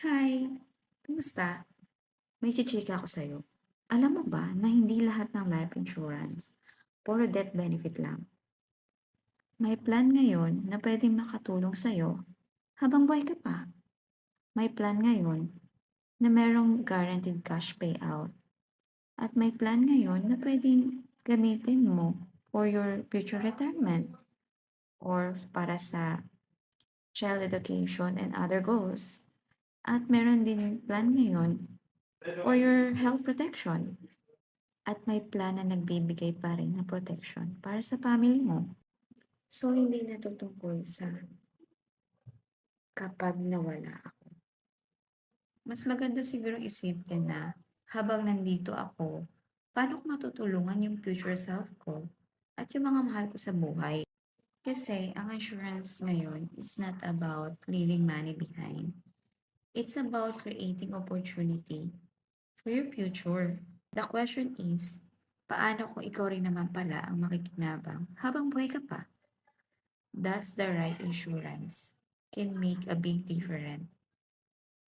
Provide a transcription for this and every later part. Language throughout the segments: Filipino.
Hi, kumusta? May chichika ako sa'yo. Alam mo ba na hindi lahat ng life insurance, puro death benefit lang. May plan ngayon na pwedeng makatulong sa'yo habang buhay ka pa. May plan ngayon na merong guaranteed cash payout. At may plan ngayon na pwedeng gamitin mo for your future retirement or para sa child education and other goals. At meron din plan ngayon for your health protection. At may plan na nagbibigay pa rin ng protection para sa family mo. So, hindi na to tungkol sa kapag nawala ako. Mas maganda siguro isipin na habang nandito ako, paano ko matutulungan yung future self ko at yung mga mahal ko sa buhay. Kasi ang insurance ngayon is not about leaving money behind. It's about creating opportunity for your future. The question is, paano kung ikaw rin naman pala ang makikinabang habang buhay ka pa? That's the right insurance. Can make a big difference.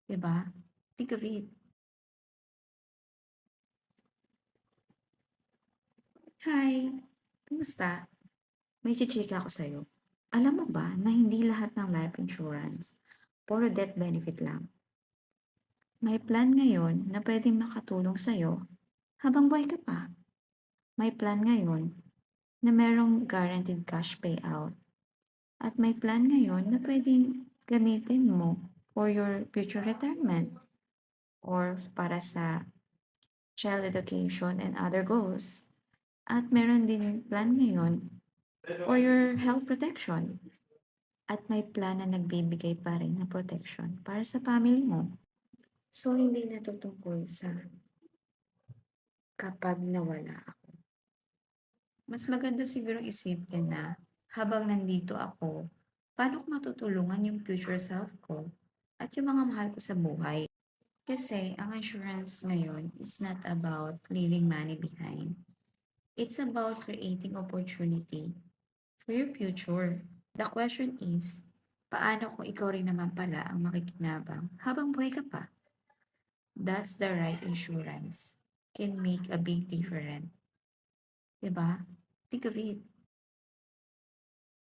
Diba? Think of it. Hi! Kumusta? May chichika ako sa'yo. Alam mo ba na hindi lahat ng life insurance, puro death benefit lang. May plan ngayon na pwedeng makatulong sa'yo habang buhay ka pa. May plan ngayon na merong guaranteed cash payout. At may plan ngayon na pwedeng gamitin mo for your future retirement or para sa child education and other goals. At meron din plan ngayon for your health protection. At may plan na nagbibigay pa rin ng protection para sa family mo. So, hindi na to tungkol sa kapag nawala ako. Mas maganda siguro isipin na habang nandito ako, paano ko matutulungan yung future self ko at yung mga mahal ko sa buhay. Kasi ang insurance ngayon is not about leaving money behind. It's about creating opportunity for your future. The question is, paano kung ikaw rin naman pala ang makikinabang habang buhay ka pa? That's the right insurance. Can make a big difference. Diba? Think of it.